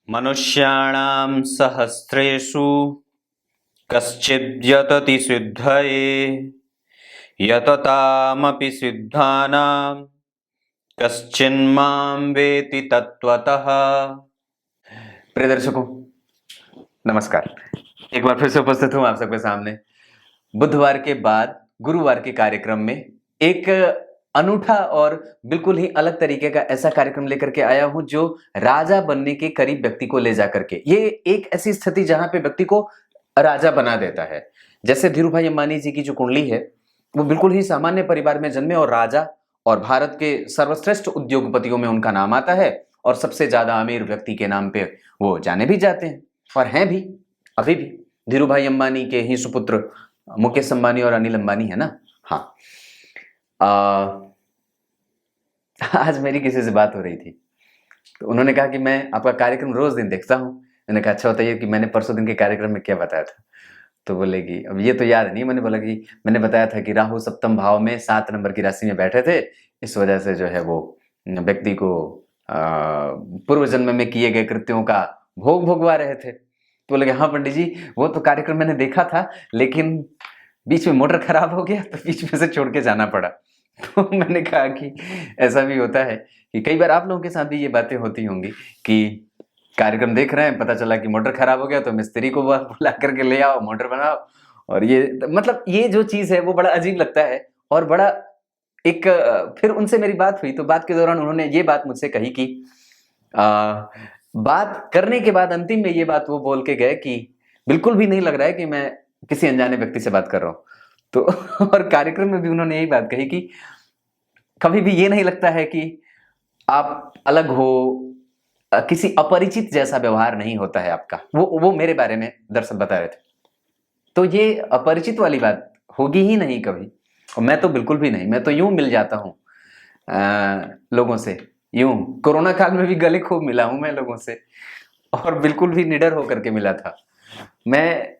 मनुष्याणां सहस्रेषु कश्चिद्यतति सिद्धये यततामपि सिद्धानां कश्चिन्मां वेति तत्त्वतः। प्रिय दर्शकों, नमस्कार। एक बार फिर से उपस्थित हूं आप सबके सामने बुधवार के बाद गुरुवार के कार्यक्रम में। एक अनूठा और बिल्कुल ही अलग तरीके का ऐसा कार्यक्रम लेकर के आया हूं जो राजा बनने के करीब व्यक्ति को ले जाकर के, ये एक ऐसी स्थिति जहां पे व्यक्ति को राजा बना देता है। जैसे धीरू भाई अंबानी जी की जो कुंडली है वो बिल्कुल ही सामान्य परिवार में जन्मे और राजा और भारत के सर्वश्रेष्ठ उद्योगपतियों में उनका नाम आता है और सबसे ज्यादा अमीर व्यक्ति के नाम पे वो जाने भी जाते हैं और हैं भी अभी भी। धीरू भाई अंबानी के ही सुपुत्र मुकेश अंबानी और अनिल अंबानी है ना। हाँ, आज मेरी किसी से बात हो रही थी तो उन्होंने कहा कि मैं आपका कार्यक्रम रोज दिन देखता हूँ। मैंने कहा अच्छा बताइए कि मैंने परसों दिन के कार्यक्रम में क्या बताया था। तो बोले कि अब ये तो याद नहीं। मैंने बोला कि मैंने बताया था कि राहु सप्तम भाव में 7 नंबर की राशि में बैठे थे, इस वजह से जो है वो व्यक्ति को पूर्व जन्म में किए गए कृत्यों का भोग भोगवा रहे थे। तो बोले हाँ पंडित जी, वो तो कार्यक्रम मैंने देखा था लेकिन बीच में मोटर खराब हो गया तो बीच में से छोड़ के जाना पड़ा। तो मैंने कहा कि ऐसा भी होता है कि कई बार आप लोगों के साथ भी ये बातें होती होंगी कि कार्यक्रम देख रहे हैं, पता चला कि मोटर खराब हो गया तो मिस्त्री को बुला करके ले आओ, मोटर बनाओ। और ये मतलब ये जो चीज है वो बड़ा अजीब लगता है और बड़ा एक फिर उनसे मेरी बात हुई तो बात के दौरान उन्होंने ये बात मुझसे कही कि बात करने के बाद अंतिम में ये बात वो बोल के गए कि बिल्कुल भी नहीं लग रहा है कि मैं किसी अनजाने व्यक्ति से बात कर रहा हूं। तो और कार्यक्रम में भी उन्होंने यही बात कही कि कभी भी ये नहीं लगता है कि आप अलग हो, किसी अपरिचित जैसा व्यवहार नहीं होता है आपका। वो मेरे बारे में दरअसल बता रहे थे। तो ये अपरिचित वाली बात होगी ही नहीं कभी, और मैं तो बिल्कुल भी नहीं। मैं तो यूं मिल जाता हूं लोगों से, यूं कोरोना काल में भी गले खूब मिला हूं मैं लोगों से और बिल्कुल भी निडर होकर के मिला था। मैं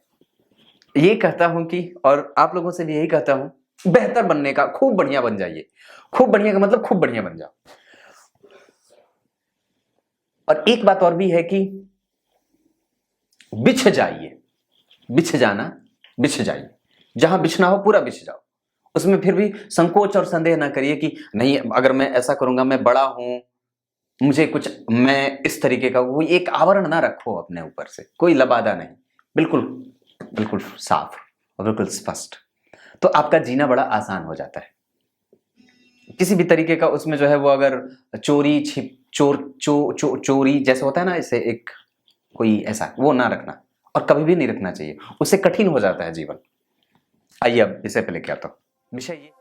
ये कहता हूं कि और आप लोगों से भी यही कहता हूं, बेहतर बनने का खूब बढ़िया बन जाइए। खूब बढ़िया का मतलब खूब बढ़िया बन जाओ। और एक बात और भी है कि बिछ जाइए, बिछ जाना, बिछ जाइए। जहां बिछना हो पूरा बिछ जाओ। उसमें फिर भी संकोच और संदेह ना करिए कि नहीं अगर मैं ऐसा करूंगा मैं बड़ा हूं, मुझे कुछ, मैं इस तरीके का, वो एक आवरण ना रखो अपने ऊपर से, कोई लबादा नहीं, बिल्कुल बिल्कुल साफ और बिल्कुल स्पष्ट। तो आपका जीना बड़ा आसान हो जाता है। किसी भी तरीके का उसमें जो है वो अगर चोरी छिप चोरी जैसे होता है ना, इसे एक कोई ऐसा वो ना रखना और कभी भी नहीं रखना चाहिए, उससे कठिन हो जाता है जीवन। आइए अब इसे पहले क्या था विषय ये।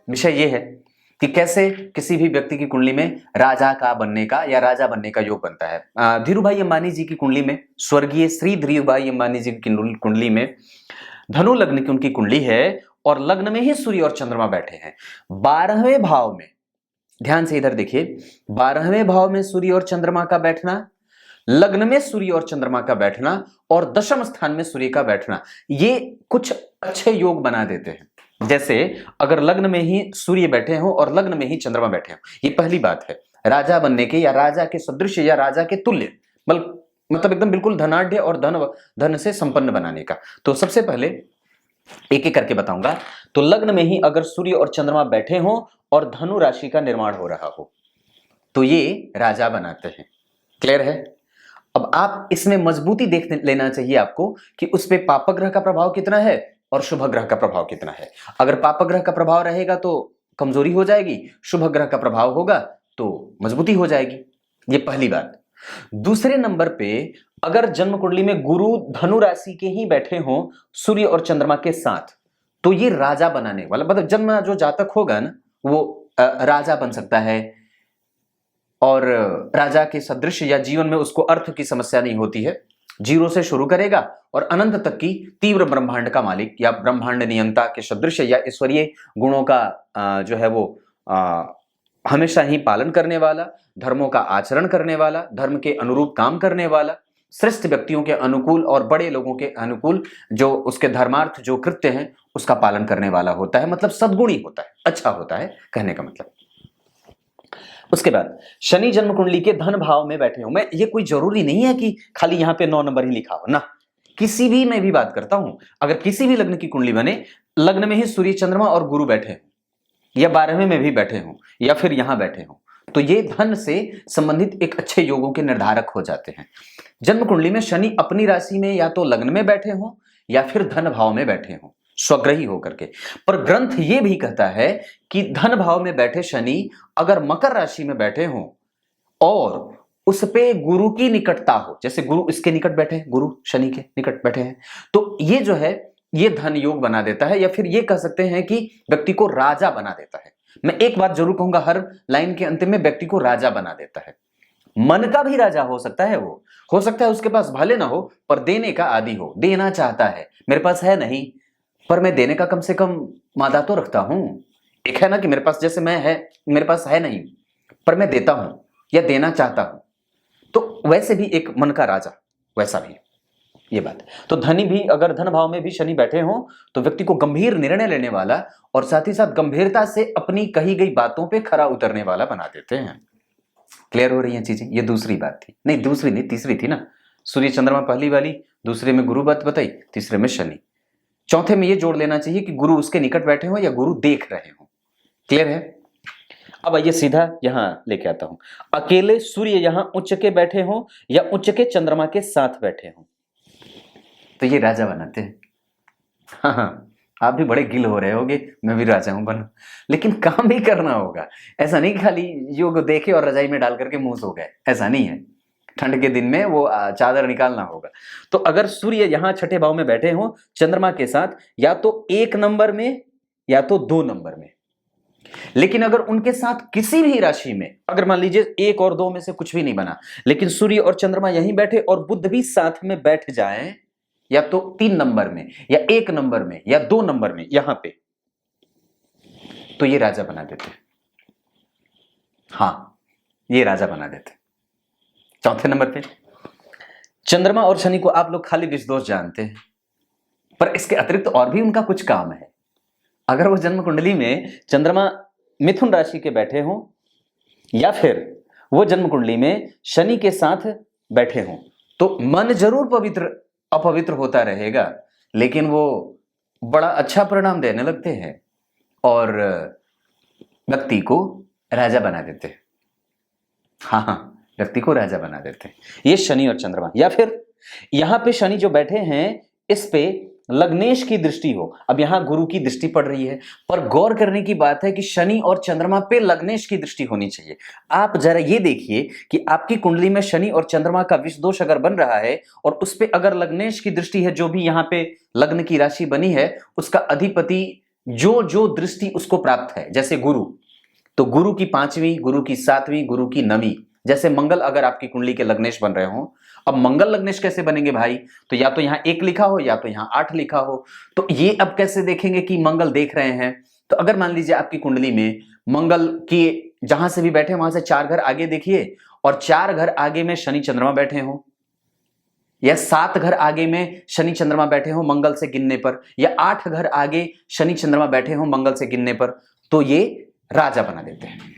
विषय ये है कि कैसे किसी भी व्यक्ति की कुंडली में राजा का बनने का या राजा बनने का योग बनता है। धीरू भाई अंबानी जी की कुंडली में, स्वर्गीय श्री धीरू भाई अंबानी जी की कुंडली में धनु लग्न की उनकी कुंडली है और लग्न में ही सूर्य और चंद्रमा बैठे हैं 12वें भाव में। ध्यान से इधर देखिए, 12वें भाव में सूर्य और चंद्रमा का बैठना, लग्न में सूर्य और चंद्रमा का बैठना और दशम स्थान में सूर्य का बैठना, ये कुछ अच्छे योग बना देते हैं। जैसे अगर लग्न में ही सूर्य बैठे हो और लग्न में ही चंद्रमा बैठे हो, ये पहली बात है राजा बनने के या राजा के सदृश या राजा के तुल्य, मतलब एकदम बिल्कुल धनाढ़ और धन से संपन्न बनाने का। तो सबसे पहले एक एक करके बताऊंगा। तो लग्न में ही अगर सूर्य और चंद्रमा बैठे हो और धनु राशि का निर्माण हो रहा हो तो ये राजा बनाते हैं। क्लियर है? अब आप इसमें मजबूती देख लेना चाहिए आपको कि उस पे पापग्रह का प्रभाव कितना है और शुभ ग्रह का प्रभाव कितना है। अगर पापग्रह का प्रभाव रहेगा तो कमजोरी हो जाएगी, शुभ ग्रह का प्रभाव होगा तो मजबूती हो जाएगी। ये पहली बात। दूसरे नंबर पे अगर जन्म कुंडली में गुरु धनु राशि के ही बैठे हो सूर्य और चंद्रमा के साथ तो ये राजा बनाने वाला, मतलब जन्म जो जातक होगा ना वो राजा बन सकता है और राजा के सदृश या जीवन में उसको अर्थ की समस्या नहीं होती है। जीरो से शुरू करेगा और अनंत तक की तीव्र ब्रह्मांड का मालिक या ब्रह्मांड नियंता के सदृश या ईश्वरीय गुणों का जो है वो हमेशा ही पालन करने वाला, धर्मों का आचरण करने वाला, धर्म के अनुरूप काम करने वाला, श्रेष्ठ व्यक्तियों के अनुकूल और बड़े लोगों के अनुकूल जो उसके धर्मार्थ जो कृत्य हैं उसका पालन करने वाला होता है, मतलब सद्गुणी होता है, अच्छा होता है कहने का मतलब। उसके बाद शनि जन्म कुंडली के धन भाव में बैठे हो। मैं ये कोई जरूरी नहीं है कि खाली यहां पे 9 नंबर ही लिखा हो ना, किसी भी मैं भी बात करता हूं, अगर किसी भी लग्न की कुंडली बने, लग्न में ही सूर्य चंद्रमा और गुरु बैठे हो या 12वें में भी बैठे हो या फिर यहां बैठे हो, तो ये धन से संबंधित एक अच्छे योगों के निर्धारक हो जाते हैं। जन्म कुंडली में शनि अपनी राशि में या तो लग्न में बैठे हो या फिर धन भाव में बैठे हो, स्वग्रही होकर के। पर ग्रंथ ये भी कहता है कि धन भाव में बैठे शनि अगर मकर राशि में बैठे हो और उस पे गुरु की निकटता हो, जैसे गुरु इसके निकट बैठे हैं, गुरु शनि के निकट बैठे हैं, तो ये जो है ये धन योग बना देता है, या फिर ये कह सकते हैं कि व्यक्ति को राजा बना देता है। मैं एक बात जरूर कहूंगा हर लाइन के अंत में, व्यक्ति को राजा बना देता है। मन का भी राजा हो सकता है, वो हो सकता है उसके पास भले ना हो पर देने का आदी हो, देना चाहता है, मेरे पास है नहीं पर मैं देने का कम से कम मादा तो रखता हूं। एक है ना कि मेरे पास जैसे मैं है, मेरे पास है नहीं पर मैं देता हूं या देना चाहता हूं, तो वैसे भी एक मन का राजा, वैसा भी ये बात। तो धनी भी अगर धन भाव में भी शनि बैठे हो तो व्यक्ति को गंभीर निर्णय लेने वाला और साथ ही साथ गंभीरता से अपनी कही गई बातों पे खरा उतरने वाला बना देते हैं। क्लियर हो रही हैं चीजें? ये दूसरी बात थी, नहीं दूसरी नहीं तीसरी थी ना, सूर्य चंद्रमा पहली वाली, दूसरे में गुरु बात बताई, तीसरे में शनि, चौथे में ये जोड़ लेना चाहिए कि गुरु उसके निकट बैठे हो या गुरु देख रहे हो। क्लियर है? अब आइए सीधा यहां लेके आता हूं, अकेले सूर्य यहां उच्च के बैठे हो या उच्च के चंद्रमा के साथ बैठे हो तो ये राजा बनाते हैं। हाँ, आप भी बड़े गिल हो रहे होगे, मैं भी राजा हूं बना, लेकिन काम भी करना होगा। ऐसा नहीं खाली योग देखे और रजाई में डाल करके मुंह सो गए, ऐसा नहीं है। ठंड के दिन में वो चादर निकालना होगा। तो अगर सूर्य यहां छठे भाव में बैठे हो चंद्रमा के साथ, या तो 1 नंबर में या तो 2 नंबर में, लेकिन अगर उनके साथ किसी भी राशि में, अगर मान लीजिए 1 और 2 में से कुछ भी नहीं बना, लेकिन सूर्य और चंद्रमा यहीं बैठे और बुध भी साथ में बैठ जाए, या तो 3 नंबर में या 1 नंबर में या 2 नंबर में यहां पे, तो ये राजा बना देते हैं। हां, ये राजा बना देते हैं। चौथे नंबर पे चंद्रमा और शनि को आप लोग खाली विष दोष जानते हैं, पर इसके अतिरिक्त और भी उनका कुछ काम है। अगर वो जन्म कुंडली में चंद्रमा मिथुन राशि के बैठे हो या फिर वो जन्म कुंडली में शनि के साथ बैठे हो, तो मन जरूर अपवित्र होता रहेगा, लेकिन वो बड़ा अच्छा परिणाम देने लगते हैं और व्यक्ति को राजा बना देते हैं। हाँ, व्यक्ति को राजा बना देते हैं ये शनि और चंद्रमा। या फिर यहां पे शनि जो बैठे हैं इस पे लग्नेश की दृष्टि हो, अब यहां गुरु की दृष्टि पड़ रही है, पर गौर करने की बात है कि शनि और चंद्रमा पे लग्नेश की दृष्टि होनी चाहिए। आप जरा ये देखिए कि आपकी कुंडली में शनि और चंद्रमा का विष दोष अगर बन रहा है और उस पे अगर लग्नेश की दृष्टि है, जो भी यहां पे लग्न की राशि बनी है उसका अधिपति जो जो दृष्टि उसको प्राप्त है, जैसे गुरु, तो गुरु की 5वीं, गुरु की 7वीं, गुरु की 9वीं, जैसे मंगल अगर आपकी कुंडली के लग्नेश बन रहे हो। अब मंगल लग्नेश कैसे बनेंगे भाई? तो या तो यहां 1 लिखा हो या तो यहां 8 लिखा हो, तो ये अब कैसे देखेंगे कि मंगल देख रहे हैं? तो अगर मान लीजिए आपकी कुंडली में मंगल की जहां से भी बैठे वहां से 4 घर आगे देखिए और 4 घर आगे में शनि चंद्रमा बैठे हो, या 7 घर आगे में शनि चंद्रमा बैठे हो मंगल से गिनने पर, या 8 घर आगे शनि चंद्रमा बैठे हो मंगल से गिनने पर, तो ये राजा बना देते हैं।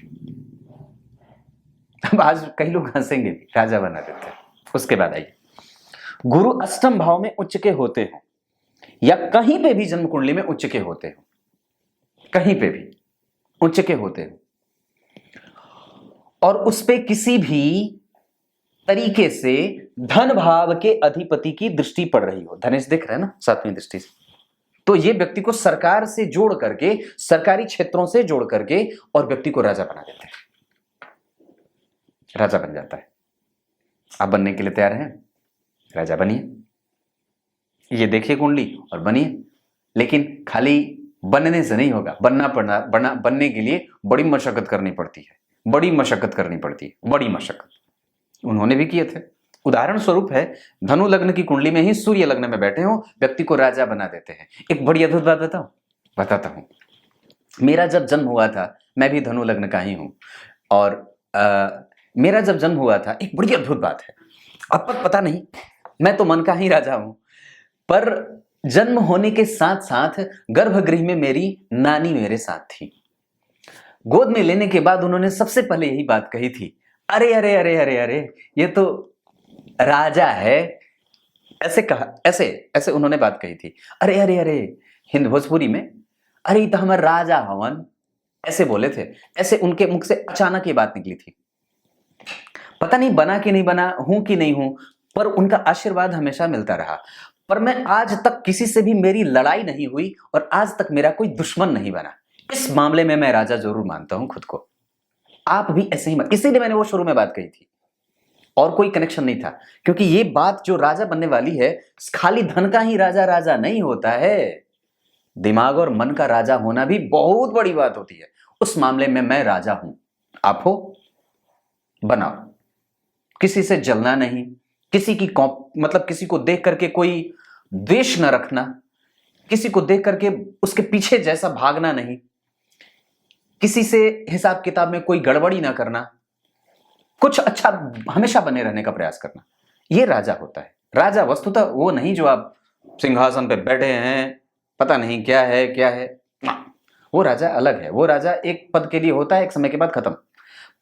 अब आज कई लोग हंसेंगे, राजा बना देते हैं। उसके बाद आइए, गुरु अष्टम भाव में उच्च के होते हो या कहीं पे भी जन्म कुंडली में उच्च के होते हो, कहीं पे भी उच्च के होते हो और उस पे किसी भी तरीके से धन भाव के अधिपति की दृष्टि पड़ रही हो, धनेश दिख रहा है ना 7वीं दृष्टि से, तो ये व्यक्ति को सरकार से जोड़ करके, सरकारी क्षेत्रों से जोड़ करके और व्यक्ति को राजा बना देते हैं, राजा बन जाता है। आप बनने के लिए तैयार हैं? राजा बनिए, ये देखिए कुंडली और बनिए, लेकिन खाली बनने से नहीं होगा, बनने के लिए बड़ी मशक्कत करनी पड़ती है, बड़ी मशक्कत करनी पड़ती है, बड़ी मशक्कत उन्होंने भी किए थे। उदाहरण स्वरूप है, धनु लग्न की कुंडली में ही सूर्य लग्न में बैठे हो, व्यक्ति को राजा बना देते हैं। एक बड़ी अद्भुत बात बताता हूं। मेरा जब जन्म हुआ था, मैं भी धनु लग्न का ही हूँ, और मेरा जब जन्म हुआ था, एक बड़ी अद्भुत बात है, अब तक पता नहीं, मैं तो मन का ही राजा हूं, पर जन्म होने के साथ साथ गर्भगृह में मेरी नानी मेरे साथ थी। गोद में लेने के बाद उन्होंने सबसे पहले यही बात कही थी, अरे अरे अरे अरे अरे, ये तो राजा है। ऐसे कहा, ऐसे ऐसे उन्होंने बात कही थी, अरे अरे अरे, हिंद भोजपुरी में, अरे ये तो हमारा राजा हवन, ऐसे बोले थे। ऐसे उनके मुख से अचानक ये बात निकली थी। पता नहीं बना कि नहीं बना, हूं कि नहीं हूं, पर उनका आशीर्वाद हमेशा मिलता रहा। पर मैं आज तक किसी से भी मेरी लड़ाई नहीं हुई और आज तक मेरा कोई दुश्मन नहीं बना। इस मामले में मैं राजा जरूर मानता हूं खुद को। आप भी ऐसे ही, इसीलिए मैंने वो शुरू में बात कही थी, और कोई कनेक्शन नहीं था, क्योंकि ये बात जो राजा बनने वाली है, खाली धन का ही राजा राजा नहीं होता है, दिमाग और मन का राजा होना भी बहुत बड़ी बात होती है। उस मामले में मैं राजा हूं, आप हो, बनाओ। किसी से जलना नहीं, किसी की मतलब किसी को देख करके कोई द्वेष न रखना, किसी को देख करके उसके पीछे जैसा भागना नहीं, किसी से हिसाब किताब में कोई गड़बड़ी ना करना, कुछ अच्छा हमेशा बने रहने का प्रयास करना, ये राजा होता है। राजा वस्तुतः वो नहीं जो आप सिंहासन पे बैठे हैं, पता नहीं क्या है क्या है, वो राजा अलग है। वो राजा एक पद के लिए होता है, एक समय के बाद खत्म।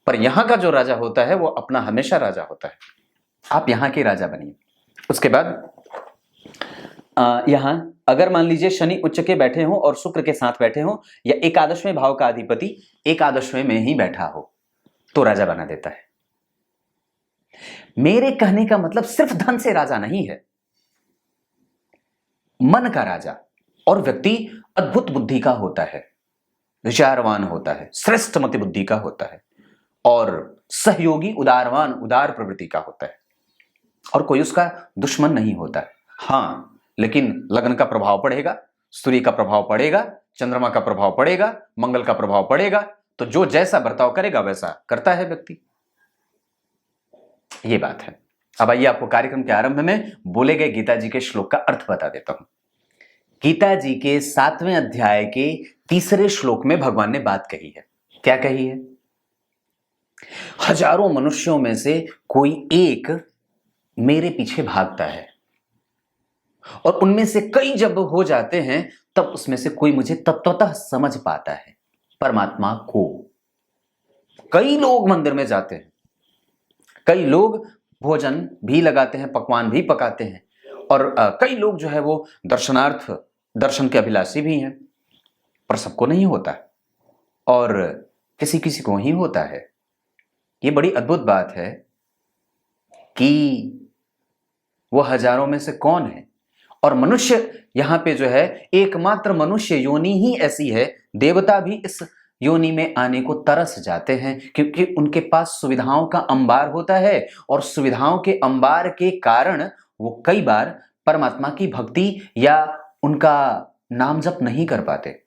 पर यहां का जो राजा होता है वो अपना हमेशा राजा होता है। आप यहां के राजा बनिए। उसके बाद यहां अगर मान लीजिए शनि उच्च के बैठे हो और शुक्र के साथ बैठे हो, या एकादशवें भाव का अधिपति एकादशवें में ही बैठा हो, तो राजा बना देता है। मेरे कहने का मतलब सिर्फ धन से राजा नहीं है, मन का राजा। और व्यक्ति अद्भुत बुद्धि का होता है, विचारवान होता है, श्रेष्ठ मति बुद्धि का होता है, और सहयोगी उदारवान उदार प्रवृत्ति का होता है, और कोई उसका दुश्मन नहीं होता है। हां, लेकिन लग्न का प्रभाव पड़ेगा, सूर्य का प्रभाव पड़ेगा, चंद्रमा का प्रभाव पड़ेगा, मंगल का प्रभाव पड़ेगा, तो जो जैसा बर्ताव करेगा वैसा करता है व्यक्ति। ये बात है। अब आइए आपको कार्यक्रम के आरंभ में बोले गए गीता जी के श्लोक का अर्थ बता देता हूं। गीता जी के 7वें अध्याय के 3 श्लोक में भगवान ने बात कही है। क्या कही है? हजारों मनुष्यों में से कोई एक मेरे पीछे भागता है, और उनमें से कई जब हो जाते हैं तब उसमें से कोई मुझे तत्वतः समझ पाता है, परमात्मा को। कई लोग मंदिर में जाते हैं, कई लोग भोजन भी लगाते हैं, पकवान भी पकाते हैं, और कई लोग जो है वो दर्शनार्थ, दर्शन के अभिलाषी भी हैं, पर सबको नहीं होता, और किसी किसी को ही होता है। ये बड़ी अद्भुत बात है कि वो हजारों में से कौन है। और मनुष्य यहां पे जो है, एकमात्र मनुष्य योनि ही ऐसी है, देवता भी इस योनि में आने को तरस जाते हैं, क्योंकि उनके पास सुविधाओं का अंबार होता है, और सुविधाओं के अंबार के कारण वो कई बार परमात्मा की भक्ति या उनका नाम जप नहीं कर पाते।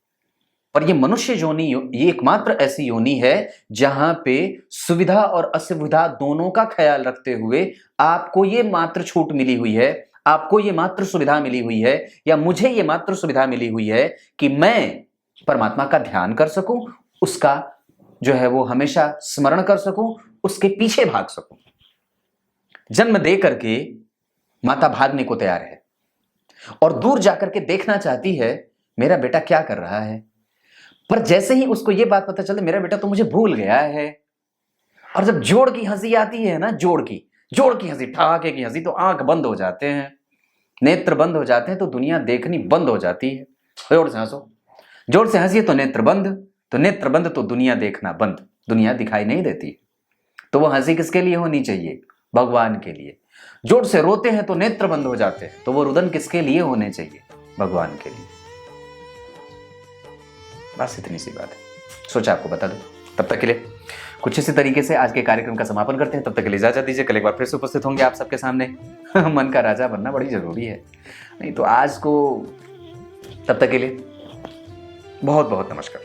पर ये मनुष्य योनि, ये एकमात्र ऐसी योनि है जहां पे सुविधा और असुविधा दोनों का ख्याल रखते हुए आपको ये मात्र छूट मिली हुई है, आपको ये मात्र सुविधा मिली हुई है, या मुझे ये मात्र सुविधा मिली हुई है कि मैं परमात्मा का ध्यान कर सकूं, उसका जो है वो हमेशा स्मरण कर सकूं, उसके पीछे भाग सकूं। जन्म दे करके माता भागने को तैयार है, और दूर जाकर के देखना चाहती है मेरा बेटा क्या कर रहा है। पर जैसे ही उसको ये बात पता चलती, मेरा बेटा तो मुझे भूल गया है, और जब जोड़ की हंसी आती है ना, जोड़ की हंसी, ठहाके की हंसी, तो आंख बंद हो जाते हैं, नेत्र बंद हो जाते हैं, तो दुनिया देखनी बंद हो जाती है। जोर से हंसो, जोर से हंसिए तो नेत्र बंद, तो नेत्र बंद तो दुनिया देखना बंद, दुनिया दिखाई नहीं देती। तो वो हंसी किसके लिए होनी चाहिए? भगवान के लिए। जोर से रोते हैं तो नेत्र बंद हो जाते हैं, तो वो रुदन किसके लिए होने चाहिए? भगवान के लिए। बस इतनी सी बात है, सोचा आपको बता दूं। तब तक के लिए कुछ इसी तरीके से आज के कार्यक्रम का समापन करते हैं। तब तक के लिए इजाजत दीजिए, कल एक बार फिर से उपस्थित होंगे आप सबके सामने। मन का राजा बनना बड़ी जरूरी है, नहीं तो आज को। तब तक के लिए बहुत बहुत नमस्कार।